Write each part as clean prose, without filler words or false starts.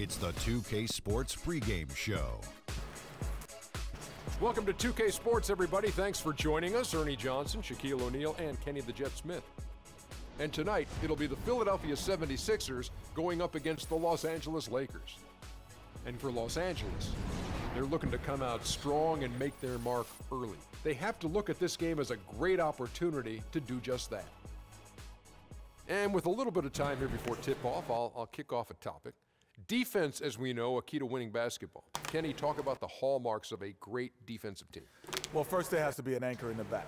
It's the 2K Sports pregame show. Welcome to 2K Sports, everybody. Thanks for joining us. Ernie Johnson, Shaquille O'Neal, and Kenny the Jet Smith. And tonight, it'll be the Philadelphia 76ers going up against the Los Angeles Lakers. And for Los Angeles, they're looking to come out strong and make their mark early. They have to look at this game as a great opportunity to do just that. And with a little bit of time here before tip-off, I'll kick off a topic. Defense, as we know, a key to winning basketball. Kenny, talk about the hallmarks of a great defensive team. Well, first there has to be an anchor in the back.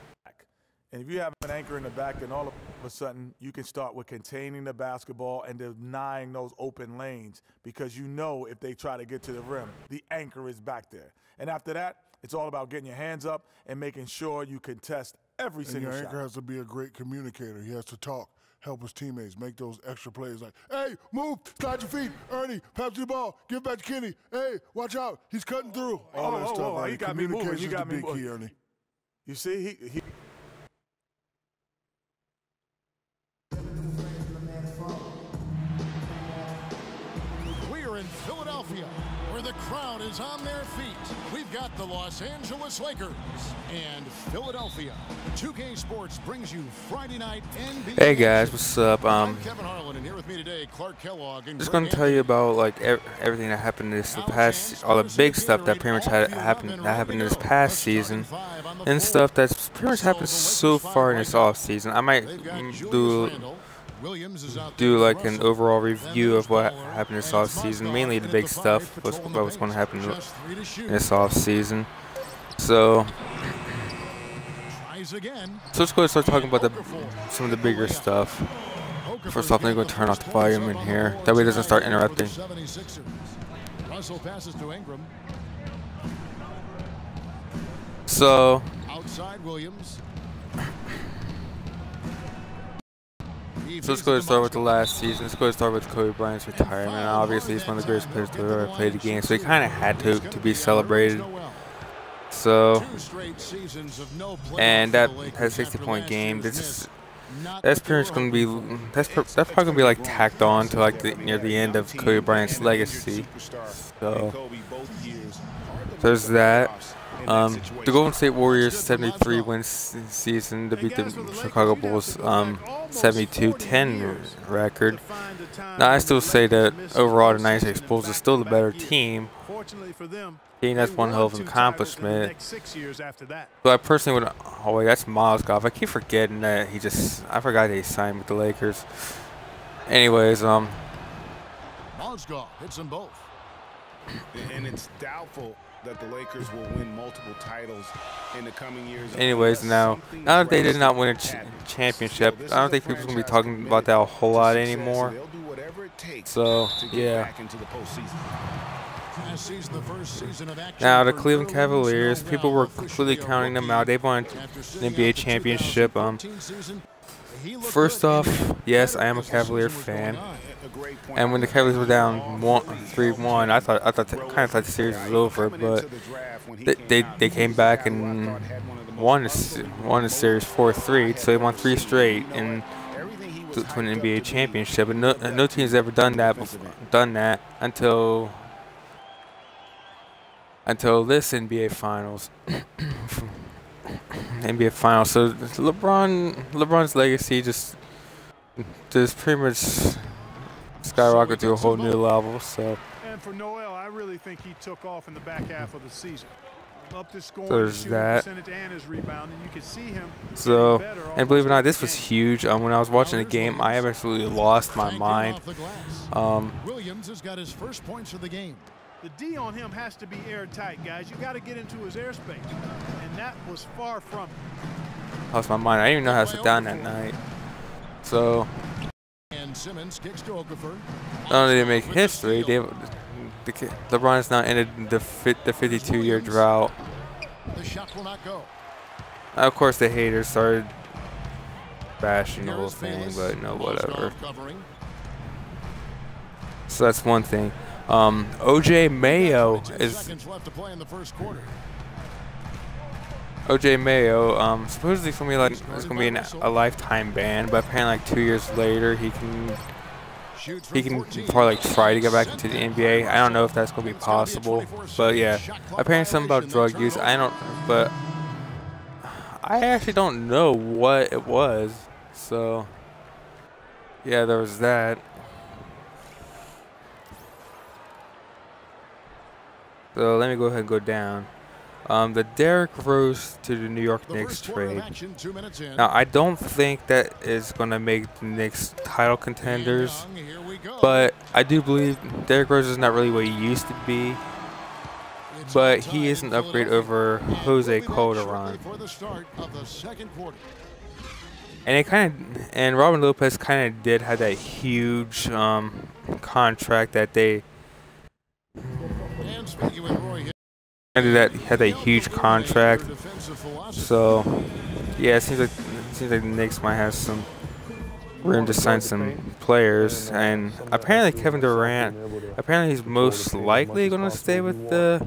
And if you have an anchor in the back, then all of a sudden you can start with containing the basketball and denying those open lanes, because you know if they try to get to the rim, the anchor is back there. And after that, it's all about getting your hands up and making sure you contest every single shot. Your anchor has to be a great communicator. He has to talk, help his teammates, make those extra plays like, hey, move, slide your feet, Ernie, pass you the ball, give it back to Kenny, hey, watch out, he's cutting through. All that stuff. You got me moving. You got me moving. Key, Ernie. You see, he We're in Philadelphia, where the crowd is on their feet. We've got the Los Angeles Lakers and Philadelphia. 2K Sports brings you Friday night NBA. Hey guys, what's up? I'm Kevin Harlan, and here with me today, Clark Kellogg. And just going to tell you about like everything that happened this past, all the big stuff that pretty much happened this past season, and stuff that's pretty much happened so far in this off season. I might do like an overall review of what happened this off season, mainly the big stuff, what's going to happen this off season. So let's go and start talking about some of the bigger stuff. First off, I'm going to turn off the volume in here. That way it doesn't start interrupting. So outside Williams. So let's go and start with the last season. Let's go and start with Kobe Bryant's retirement. Obviously, he's one of the greatest players to ever play the game, so he kind of had to be celebrated. So, and that 60-point game, that's pretty much going to be, that's probably going to be like tacked on to like near the end of Kobe Bryant's legacy. So there's that. The Golden State Warriors 73 win season to beat the Chicago Bulls 72-10 record. Now I still say that overall the 96 Bulls is still the better team. That's one hell of an accomplishment. But I personally would. Oh wait, that's Miles Goff. I keep forgetting that I forgot that he signed with the Lakers. Anyways, Miles Goff hits them both. And it's doubtful that the Lakers will win multiple titles in the coming years. Anyways, now that they did not win a championship, I don't think people's going to be talking about that a whole lot anymore. So, yeah. Now, the Cleveland Cavaliers, people were completely counting them out. They won an NBA championship. First off, yes, I am a Cavalier fan. And when the Cavaliers were down 3-1, I kind of thought the series was over, but they came back and won the series 4-3, so they won 3 straight and to win an NBA championship. And no team's ever done that until this NBA Finals. NBA Finals. So LeBron's legacy just pretty much skyrocket to a whole new level. So and for Noel, I really think he took off in the back half of the season. Up to scoring, there's that. And his rebound, and you can see him. So, and believe it or not, this was huge. When I was watching the game, I absolutely lost my mind. Williams has got his first points of the game. The D on him has to be airtight, guys. You got to get into his airspace, and that was far from it. Lost my mind. I didn't even know how to sit down that night. So, and Simmons kicks to Okafor. Not only did they make history, LeBron has now ended the 52-year drought. The shot will not go. Of course, the haters started bashing the whole thing, but no, whatever. So that's one thing. OJ Mayo is. OJ Mayo, supposedly it's gonna be a lifetime ban, but apparently like 2 years later he can he can probably like try to get back into the NBA. I don't know if that's gonna be possible, but yeah, apparently something about drug use. But I actually don't know what it was. So yeah, there was that. So let me go ahead and go down. The Derrick Rose to the New York Knicks trade. Now, I don't think that is going to make the Knicks title contenders, but I do believe Derrick Rose is not really what he used to be, but he is an upgrade over Jose Calderon. And Robin Lopez kind of did have that huge contract that they had that huge contract. So yeah, it seems like the Knicks might have some room to sign some players, and apparently Kevin Durant, apparently he's most likely going to stay with the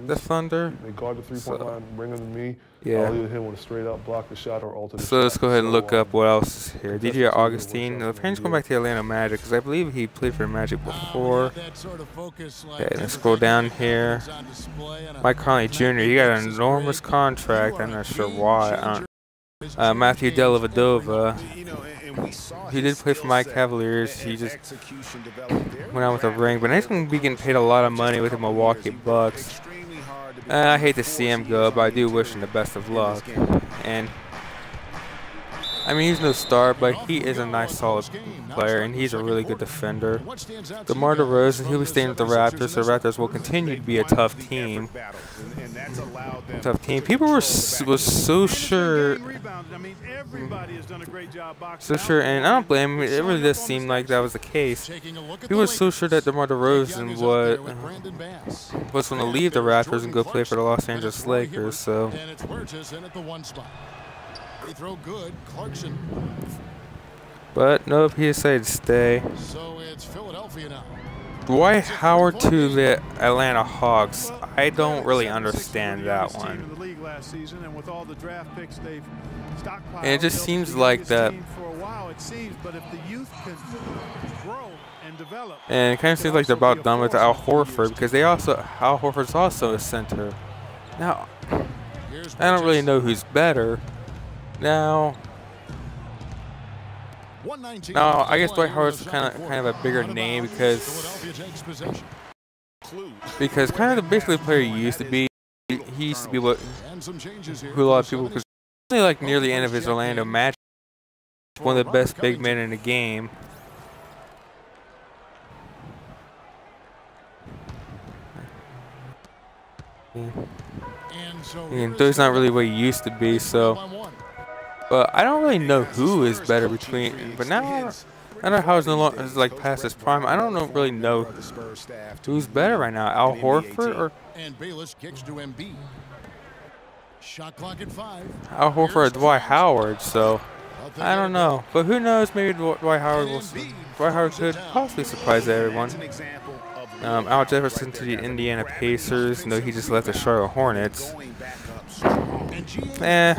Thunder. They guard the three-point line, bring him to me. Yeah. I'll either hit him with a straight up block the shot or alter the So let's go ahead and look up what else is here. DJ Augustine, apparently he's going back to the Atlanta Magic because I believe he played for the Magic before. Okay, let's scroll down here. Mike Conley Jr., he got an enormous contract. I'm not sure why. Matthew Dellavedova, he did play for my Cavaliers. He just went out with a ring, but now he's going to be getting paid a lot of money with the Milwaukee Bucks. I hate to see him go, but I do wish him the best of luck. And I mean, he's no star, but he is a nice, solid player, and he's a really good defender. DeMar DeRozan, he'll be staying with the Raptors, so the Raptors will continue to be a tough team. People were so sure. And I don't blame him. It really does seem like that was the case. People were so sure that DeMar DeRozan was going to leave the Raptors and go play for the Los Angeles Lakers. So. Throw good, Clarkson. But nope, he decided to stay. So it's Philadelphia now. Dwight Howard to the Atlanta Hawks. I don't really understand that one. And it just seems like that. And it kind of seems like they're about done with Al Horford because Al Horford's also a center. Now, I don't really know who's better. Now, I guess Dwight Howard's kind of a bigger name because kind of basically the player he used to be. He used to be who a lot of people, because only like near the end of his Orlando match, one of the best big men in the game. And though he's not really what he used to be, so. But I don't really know who is better between. But now, I don't know how it's no longer like past his prime. I don't really know who's better right now, Al Horford or Al Horford or Dwight Howard. So I don't know. But who knows? Maybe Dwight Howard could possibly surprise everyone. Al Jefferson to the Indiana Pacers. No, he just left the Charlotte Hornets. I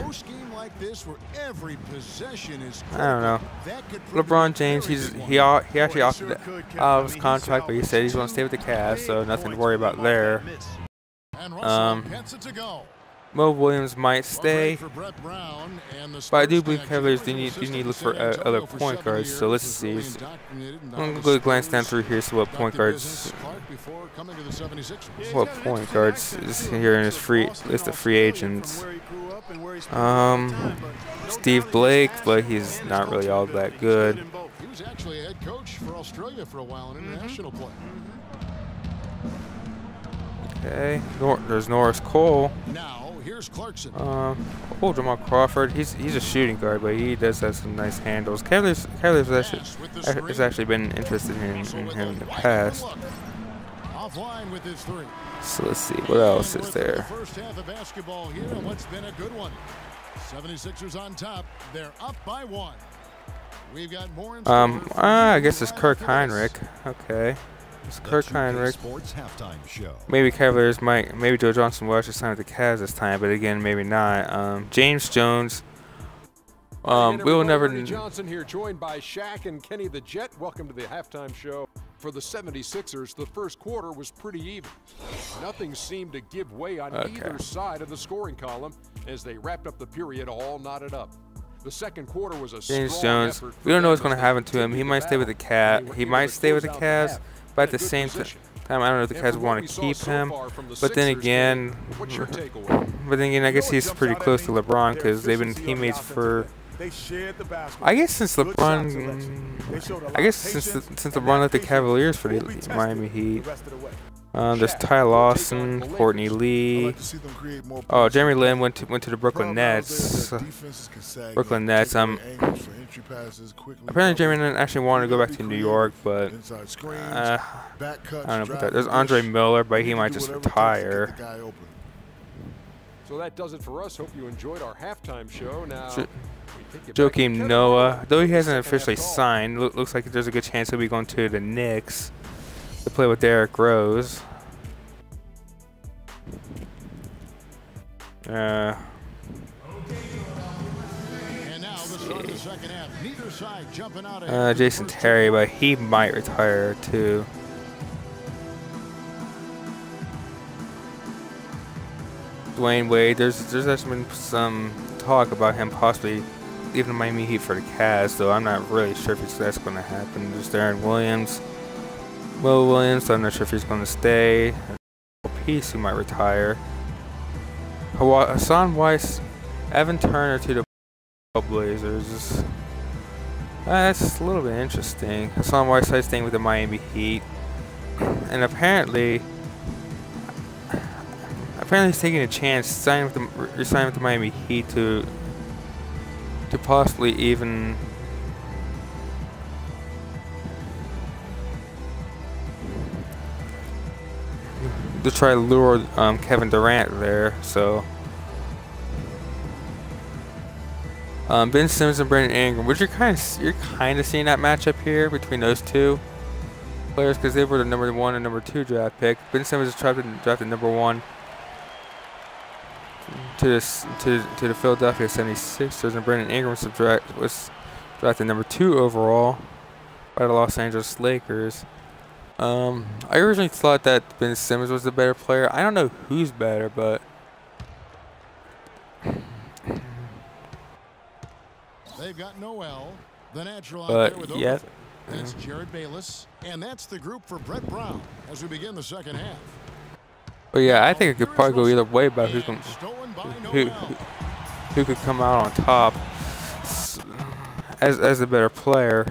don't know. LeBron James, he actually opted out of his contract, but he said he's going to stay with the Cavs, so nothing to worry about there. Mo Williams might stay, but I do believe Cavaliers do need to look for other point guards. So let's see. I'm going to go glance down through here, see what point guards is here in his list of free agents. Steve Blake, but he's not really all that good. He was actually a head coach for Australia for a while, an international player. Okay, there's Norris Cole. Now here's Clarkson. Jamal Crawford. He's a shooting guard, but he does have some nice handles. Cavaliers has actually been interested in him in the past. So let's see what else is there. First half of basketball here, and what's been a good one. 76ers on top. They're up by 1. We've got more. I guess it's Kirk Heinrich. Okay. It's Kirk Heinrich. Maybe Cavaliers maybe Joe Johnson will actually sign with the Cavs this time, but again, maybe not. James Jones. We'll never. Ernie Johnson here, joined by Shaq and Kenny the Jet. Welcome to the halftime show. For the 76ers, the first quarter was pretty even. Nothing seemed to give way on either side of the scoring column as they wrapped up the period all knotted up. The second quarter was a James Jones. We don't know what's going to happen to him. He might stay with the Cavs. He might stay with the Cavs, but at the same time, I don't know if the Cavs want to keep him. But then again, I guess he's pretty close to LeBron because they've been teammates for. I guess since LeBron. Since LeBron left the Cavaliers for the Miami Heat. There's Ty Lawson, Courtney Lee. Oh, Jeremy Lin went to the Brooklyn Nets. Brooklyn Nets. Apparently Jeremy Lin actually wanted to go back to New York, but I don't know about that. There's Andre Miller, but he might just retire. So that does it for us. Hope you enjoyed our halftime show. Now, Joakim Noah, though he hasn't officially signed, looks like there's a good chance he'll be going to the Knicks to play with Derrick Rose. And now the start of the second half. Neither side jumping out Jason Terry, but he might retire too. Dwayne Wade, there's actually been some talk about him possibly leaving the Miami Heat for the Cavs, though I'm not really sure if that's going to happen. There's Darren Williams. Will Williams, so I'm not sure if he's going to stay. Peace, he might retire. Hassan Weiss, Evan Turner to the Blazers. That's a little bit interesting. Hassan Weiss staying with the Miami Heat, and apparently he's taking a chance, resigning with the Miami Heat to possibly even. To try to lure Kevin Durant there, so Ben Simmons and Brandon Ingram, which you're kind of seeing that matchup here between those two players because they were the number 1 and number 2 draft pick. Ben Simmons is drafted number 1 to the Philadelphia 76ers, and Brandon Ingram was drafted number 2 overall by the Los Angeles Lakers. I originally thought that Ben Simmons was the better player. I don't know who's better, but they've got Noel, the natural but out there with yeah. That's Jared Bayless, and that's the group for Brett Brown as we begin the second half. But yeah, I think it could probably go either way about who could come out on top as the better player.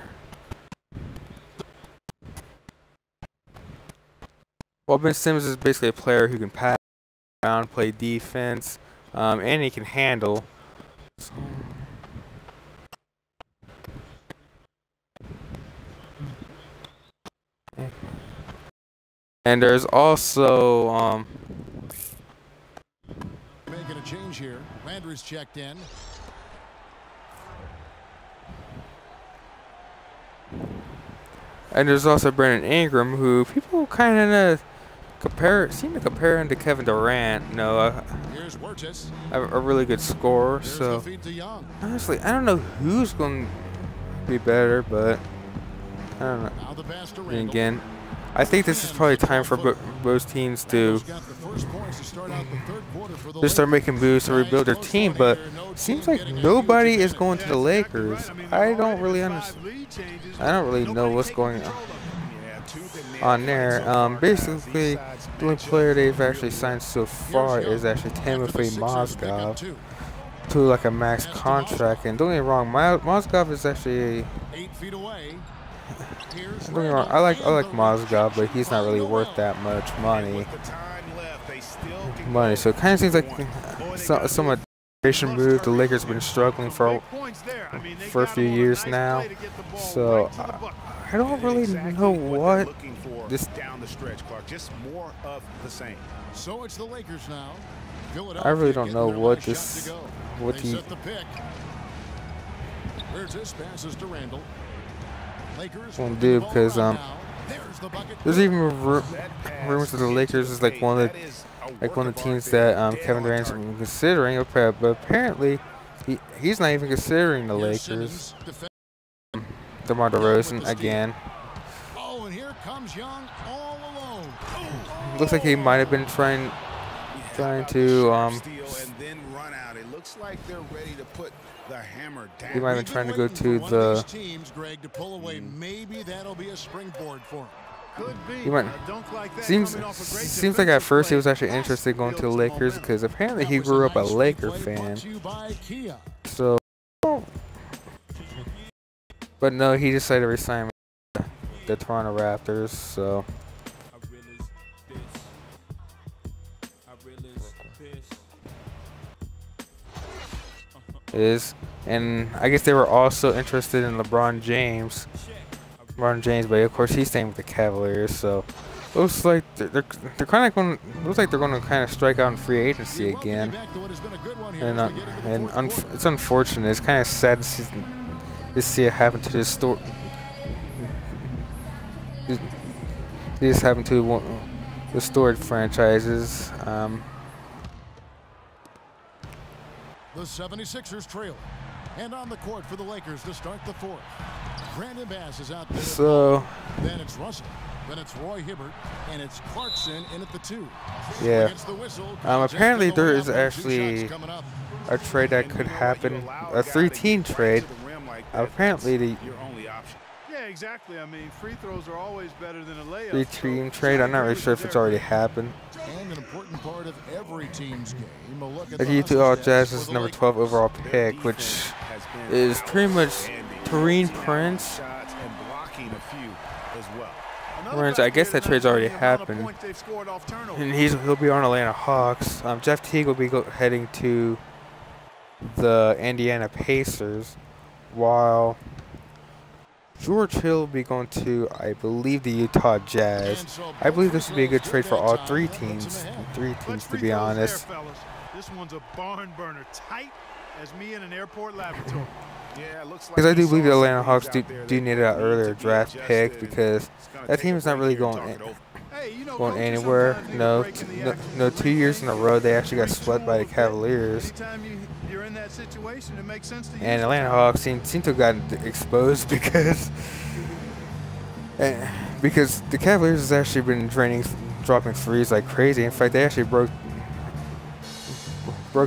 Well, Ben Simmons is basically a player who can pass around, play defense, and he can handle. And there's also making a change here. Landry's checked in. And there's also Brandon Ingram, who people kind of seem to compare him to Kevin Durant. You know, a really good scorer. So honestly, I don't know who's going to be better, but I don't know. And again, I think this is probably time for both teams to just start making moves to rebuild their team. But it seems like nobody is going to the Lakers. I don't really understand. I don't really know what's going on there. Basically, the only player they've actually signed so far is actually Timothy Mozgov to like a max contract. And don't get me wrong, Mozgov is actually. Don't get me wrong, I like Mozgov, but he's not really worth that much money. So it kind of seems like somewhat move. The Lakers have been struggling for a few years now, so I don't really know what this. So it's the Lakers now. I really don't know what this. What he. Where's this passes to Randall? Won't do because there's even rumors that the Lakers is like one of the teams that Kevin Durant's considering. But apparently He's not even considering the Lakers. DeMar DeRozan again. Oh, and here comes Young all alone. Looks like he might have been trying to and then run out. It looks like they're ready to put the hammer down. he might have been trying to go to the teams, Greg, to pull away. Maybe that'll be a springboard for him. Could be. he might, seems like at first he was actually interested in going to the Lakers because apparently he grew up a Laker fan. So, but no, he decided to resign with the Toronto Raptors. So. And I guess they were also interested in LeBron James, but of course he's staying with the Cavaliers. So looks like they're kind of going. Looks like they're going to kind of strike out in free agency again. And it's unfortunate. It's kind of sad to see it happen to this store. This happened to the storied franchises. The 76ers trail. And on the court for the Lakers to start the fourth. Brandon Bass is out there. So then it's Russell. Then it's Roy Hibbert. And it's Clarkson in at the 2. Yeah. Apparently there is actually a trade that could happen. A 3-team trade. Apparently the Yeah, exactly. I mean, free throws are always better than a layup. 3-team trade. I'm not really sure if it's already happened. And an important part of every team's game. The Utah Jazz's number 12 overall pick, which is pretty much Taurean Prince. I guess that trade's already happened, and he'll be on Atlanta Hawks. Jeff Teague will be heading to the Indiana Pacers, while George Hill will be going to, I believe, the Utah Jazz. I believe this would be a good trade for all three teams. To be honest. This one's a barn burner, tight as me in an airport laboratory. Yeah, it looks like because I do believe the Atlanta Hawks do need an earlier draft pick, because that team is not really going anywhere. No, 2 years in a row they actually got swept by the Cavaliers. And Atlanta Hawks seem to have gotten exposed because the Cavaliers has actually been dropping threes like crazy. In fact, they actually broke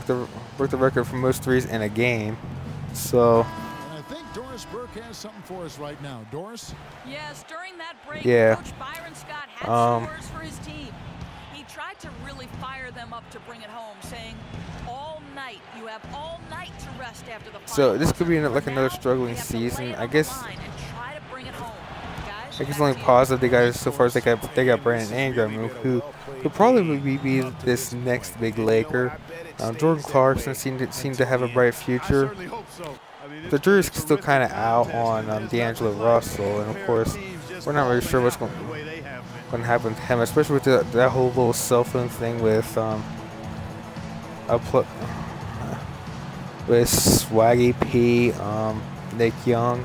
the record for most threes in a game. So. And I think Doris Burke has something for us right now. Doris? Yes, during that break, yeah. Coach Byron Scott had scores for his team. He tried to really fire them up to bring it home, saying, all night, you have all night to rest after the so this could be like another struggling season. I guess the only positive they got so far is they got Brandon Ingram, who probably be this next big Laker. Jordan Clarkson seemed to have a bright future. The jury's still kind of out on D'Angelo Russell, and of course, we're not really sure what's going to happen to him, especially with that whole little cell phone thing with Swaggy P, Nick Young.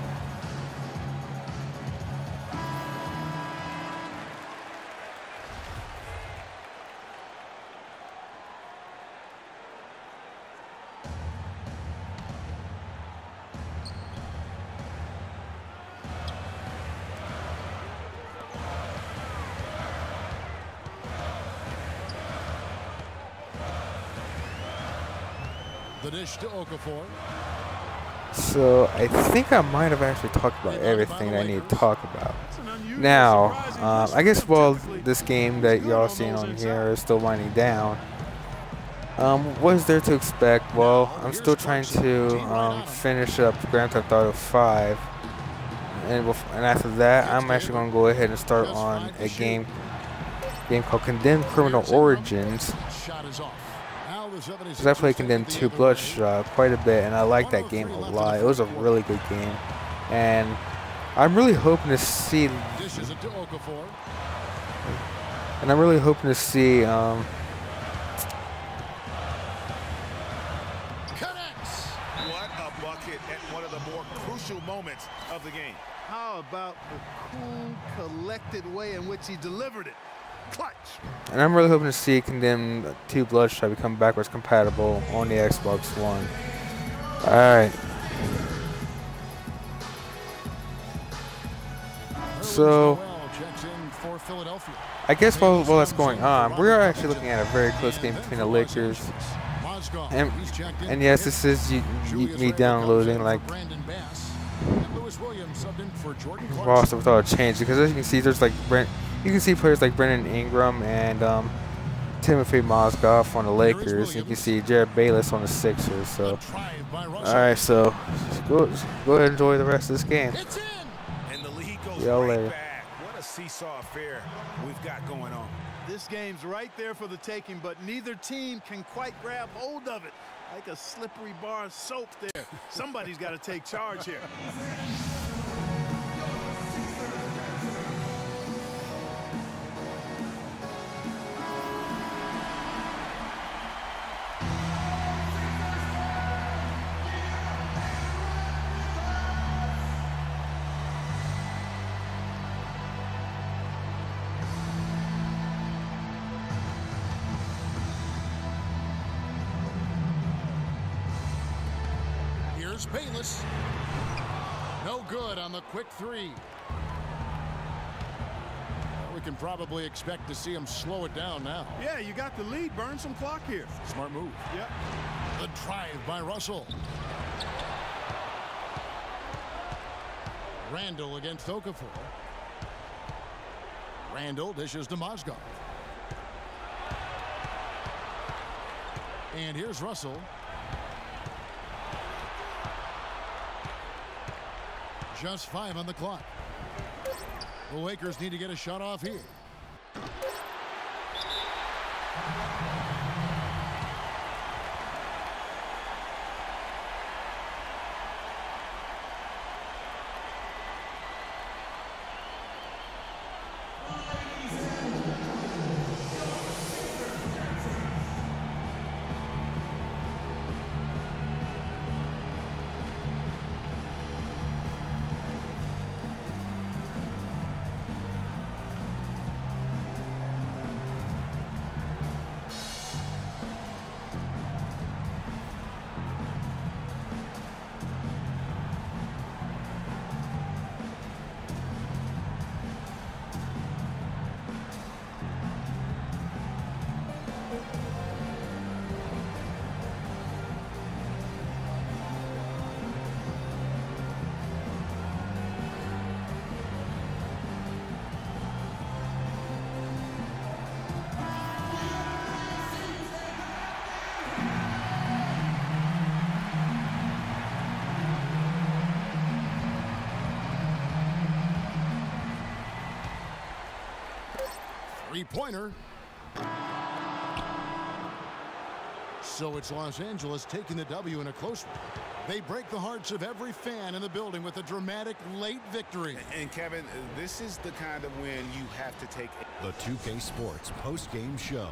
The dish to Okafor. So I think I might have actually talked about everything I need to talk about. Now, I guess while this game that y'all seen on here is still winding down, what is there to expect? Well, I'm still trying to finish up Grand Theft Auto 5, and after that, I'm actually going to go ahead and start on a game called Condemned Criminal Origins. Because I played Condemned 2 Bloodshot quite a bit, and I like that game a lot. It was a really good game, and I'm really hoping to see. What a bucket at one of the more crucial moments of the game. How about the cool, collected way in which he delivered it? Clutch. And I'm really hoping to see Condemned 2 Bloodshot become backwards compatible on the Xbox One. All right. So, I guess while that's going on, we are actually looking at a very close game between the Lakers. And yes, this is me downloading like roster without a change, because as you can see, there's like you can see players like Brandon Ingram and Timothy Mozgov on the Lakers. You can see Jared Bayless on the Sixers. So, all right, so go ahead and enjoy the rest of this game. Y'all later. What a seesaw affair we've got going on. This game's right there for the taking, but neither team can quite grab hold of it. Like a slippery bar of soap there. Somebody's got to take charge here. Bayless. No good on the quick three. We can probably expect to see him slow it down now. Yeah, you got the lead. Burn some clock here. Smart move. Yep. The drive by Russell. Randall against Okafor. Randall dishes to Mozgov. And here's Russell. Just 5 on the clock. The Lakers need to get a shot off here. Three-pointer. So it's Los Angeles taking the W in a close one. They break the hearts of every fan in the building with a dramatic late victory. And Kevin, this is the kind of win you have to take. The 2K Sports post-game show.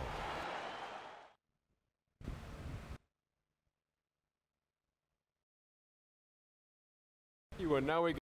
And now we